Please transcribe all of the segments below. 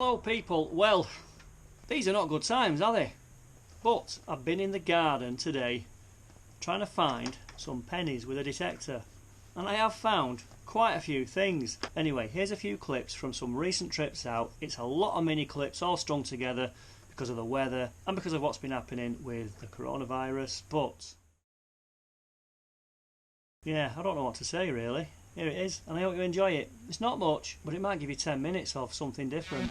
Hello people, well, these are not good times, are they? But I've been in the garden today trying to find some pennies with a detector, and I have found quite a few things. Anyway, here's a few clips from some recent trips out. It's a lot of mini clips all strung together because of the weather and because of what's been happening with the coronavirus, but yeah, I don't know what to say really. Here it is, and I hope you enjoy it. It's not much, but it might give you 10 minutes of something different.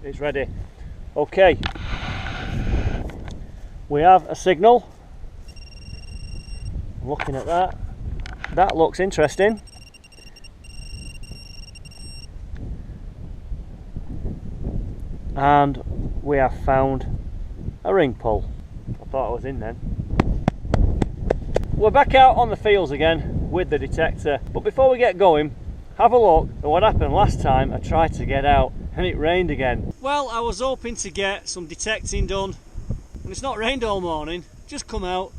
It's ready. Okay, we have a signal. I'm looking at that. That looks interesting. And we have found a ring pull. I thought I was in then. We're back out on the fields again with the detector, but before we get going, have a look at what happened last time I tried to get out and it rained again. Well, I was hoping to get some detecting done, and it's not rained all morning. Just come out.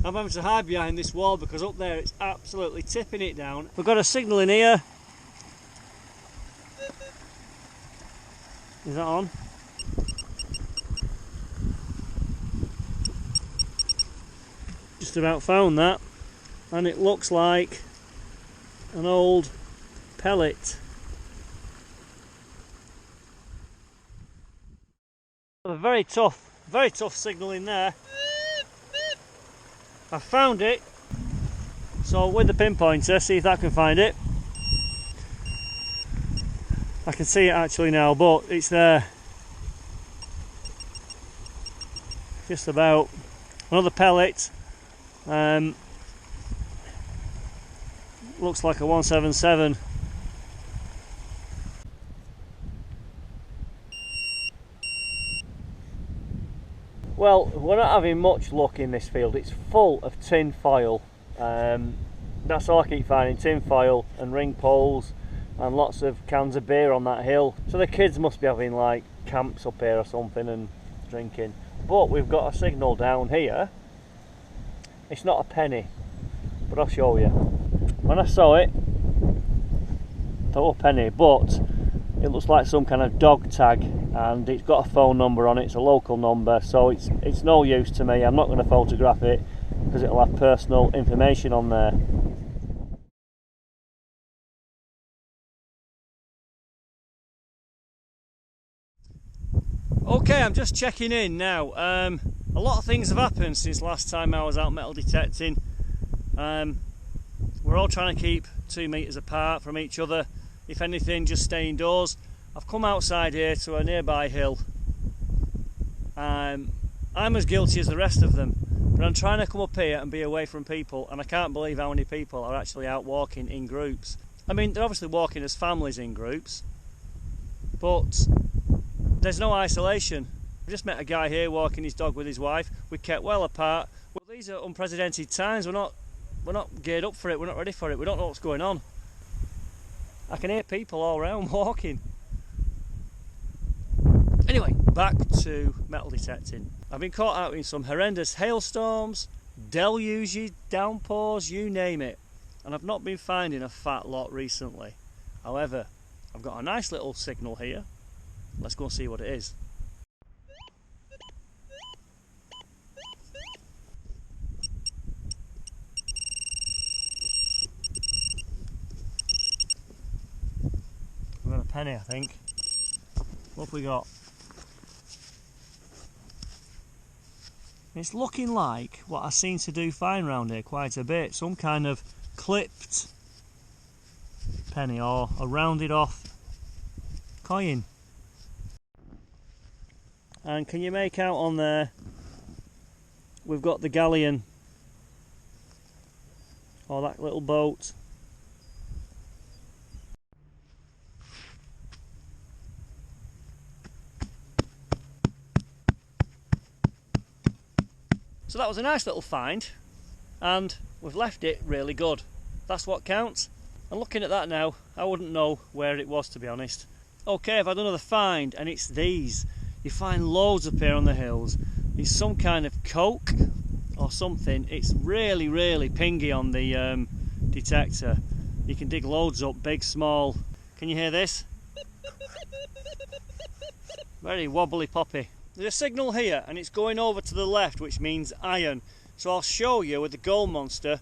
I'm having to hide behind this wall because up there it's absolutely tipping it down. We've got a signal in here. Is that on? Just about found that, and it looks like an old pellet. A very tough signal in there. I found it, so with the pinpointer, see if that can find it. I can see it actually now, but it's there. Just about. Another pellet. Looks like a 177. Well, we're not having much luck in this field. It's full of tin foil. That's all I keep finding, tin foil and ring poles and lots of cans of beer on that hill. So the kids must be having like camps up here or something and drinking. But we've got a signal down here. It's not a penny, but I'll show you. When I saw it, thought, oh, penny, but it looks like some kind of dog tag, and it's got a phone number on it. It's a local number, so it's no use to me. I'm not going to photograph it because it'll have personal information on there. Okay, I'm just checking in now. A lot of things have happened since last time I was out metal detecting. We're all trying to keep 2 meters apart from each other. If anything, just stay indoors. I've come outside here to a nearby hill. I'm as guilty as the rest of them, but I'm trying to come up here and be away from people, and I can't believe how many people are actually out walking in groups. I mean, they're obviously walking as families in groups, but there's no isolation. I just met a guy here walking his dog with his wife. We kept well apart. Well, these are unprecedented times. We're not geared up for it. We're not ready for it. We don't know what's going on. I can hear people all around walking. Anyway, back to metal detecting. I've been caught out in some horrendous hailstorms, deluges, downpours, you name it. And I've not been finding a fat lot recently. However, I've got a nice little signal here. Let's go and see what it is. We've got a penny, I think. What have we got? It's looking like what I seem to do find around here quite a bit. Some kind of clipped penny or a rounded off coin. And can you make out on there, we've got the galleon, or that little boat. So that was a nice little find, and we've left it really good. That's what counts. And looking at that now, I wouldn't know where it was, to be honest. Okay, I've had another find, and it's these. You find loads up here on the hills. It's some kind of coke or something. It's really, really pingy on the detector. You can dig loads up, big, small. Can you hear this? Very wobbly poppy. There's a signal here, and it's going over to the left, which means iron. So I'll show you with the Gold Monster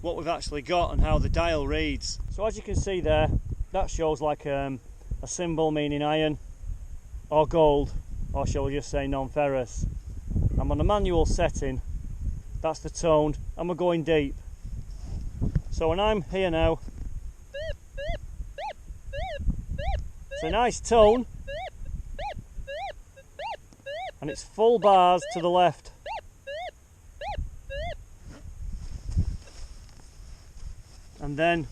what we've actually got and how the dial reads. So as you can see there, that shows like a symbol meaning iron or gold, or shall we just say non-ferrous. I'm on a manual setting, that's the tone, and we're going deep. So when I'm here now, it's a nice tone, and it's full bars to the left. And then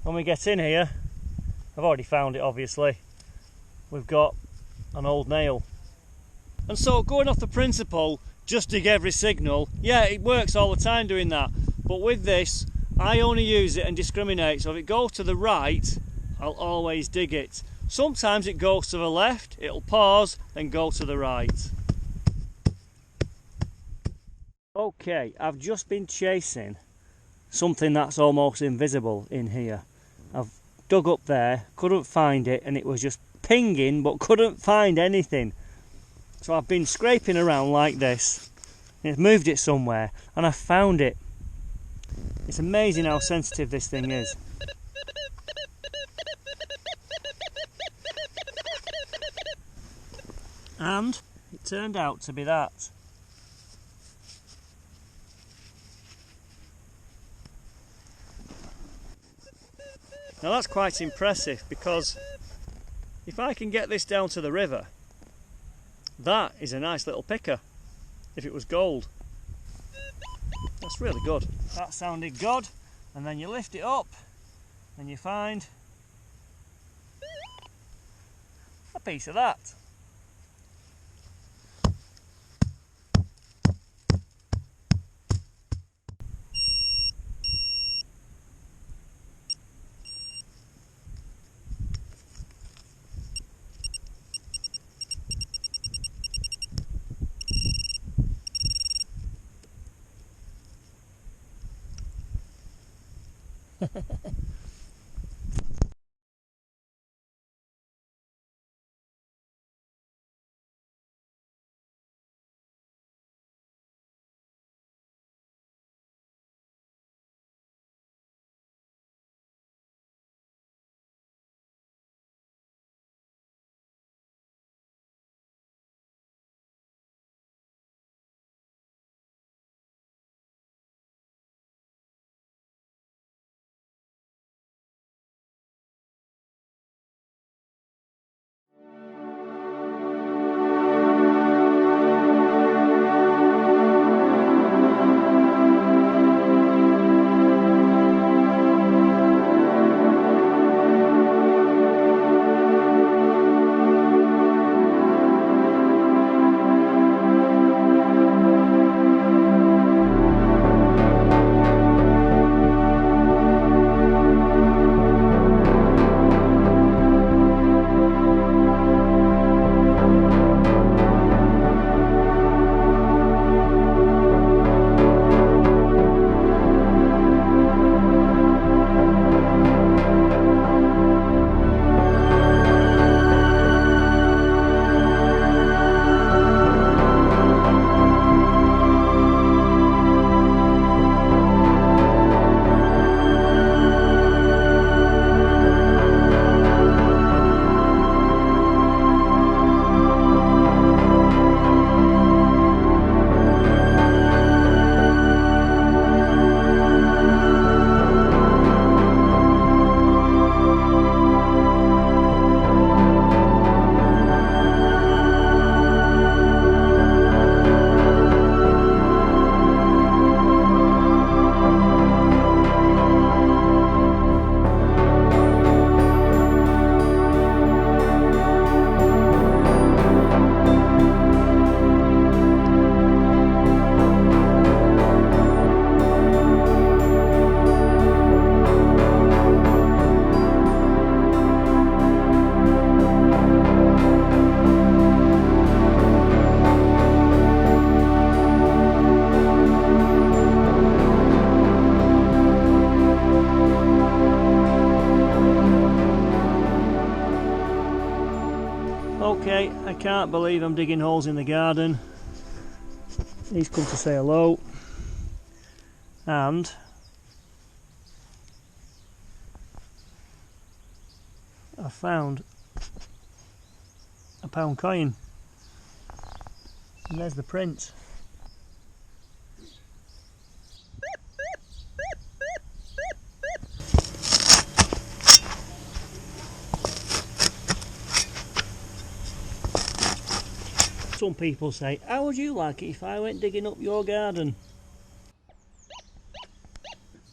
when we get in here, I've already found it obviously, we've got an old nail. And so going off the principle, just dig every signal, yeah, it works all the time doing that, but with this I only use it and discriminate. So if it goes to the right, I'll always dig it. Sometimes it goes to the left, it'll pause, then go to the right. Okay, I've just been chasing something that's almost invisible in here. I've dug up there, couldn't find it, and it was just pinging but couldn't find anything. So I've been scraping around like this, and it's moved it somewhere, and I found it. It's amazing how sensitive this thing is. And it turned out to be that. Now that's quite impressive, because if I can get this down to the river, that is a nice little picker if it was gold. That's really good. That sounded good, and then you lift it up and you find a piece of that. Okay, I can't believe I'm digging holes in the garden. He's come to say hello. And I found a pound coin. And there's the print. Some people say, how would you like it if I went digging up your garden?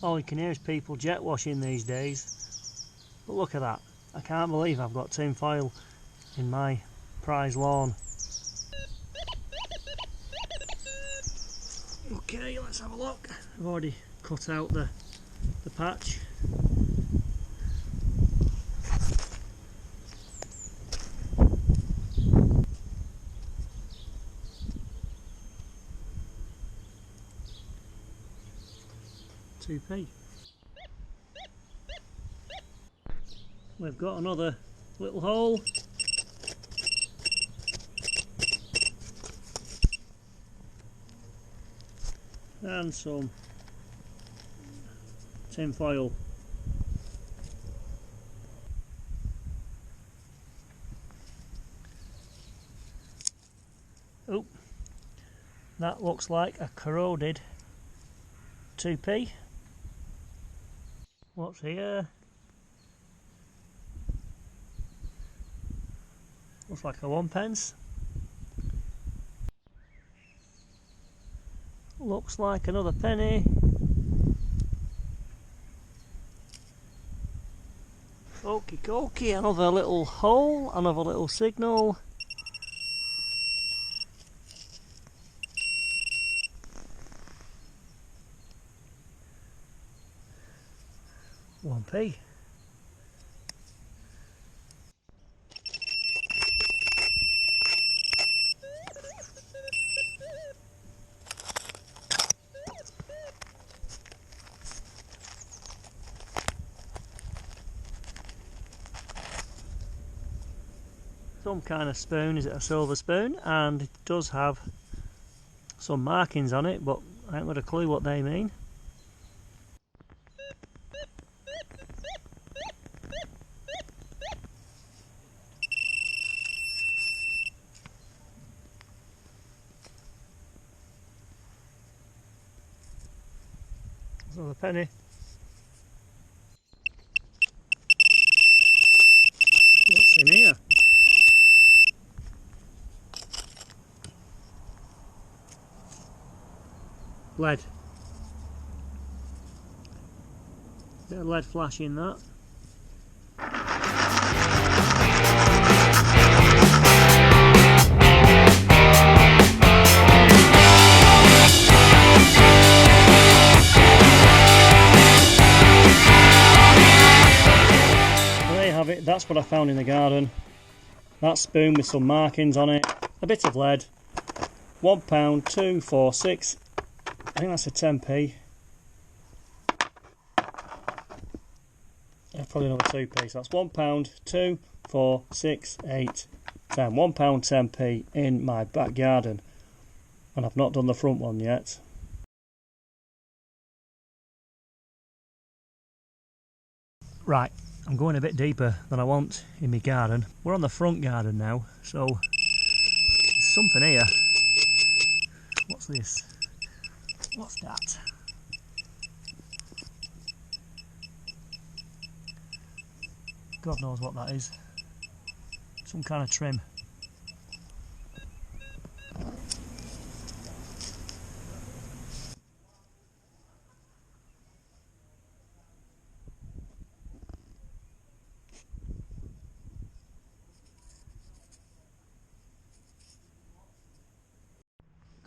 All you can hear is people jet washing these days. But look at that. I can't believe I've got tin foil in my prize lawn. Okay, let's have a look. I've already cut out the patch. £2p. We've got another little hole. And some tin foil. Oh, that looks like a corroded 2p. What's here? Looks like a 1p. Looks like another penny. Okie dokie, another little hole, another little signal. £1p. Some kind of spoon. Is it a silver spoon? And it does have some markings on it, but I haven't got a clue what they mean. There's another penny. What's in here? Lead. Bit of lead flash in that. There you have it, that's what I found in the garden. That spoon with some markings on it, a bit of lead, £1, 2, 4, 6, I think that's a 10p. Probably another 2p, so that's £1, 2, 4, 6, 8, 10. £1, 10p in my back garden. And I've not done the front one yet. Right, I'm going a bit deeper than I want in my garden. We're on the front garden now, so there's something here. What's this? What's that? God knows what that is. Some kind of trim.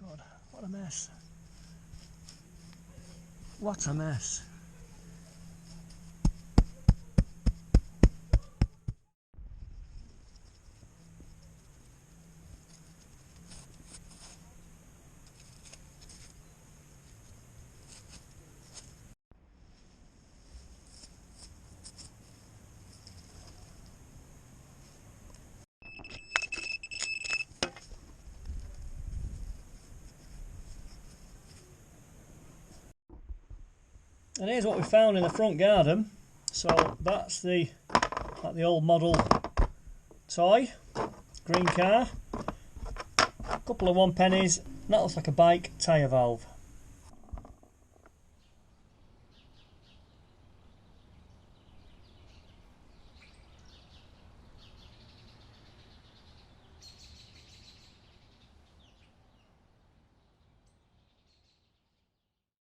God, what a mess. What a mess. And here's what we found in the front garden. So that's the old model toy, green car, a couple of 1 pennies, and that looks like a bike tyre valve.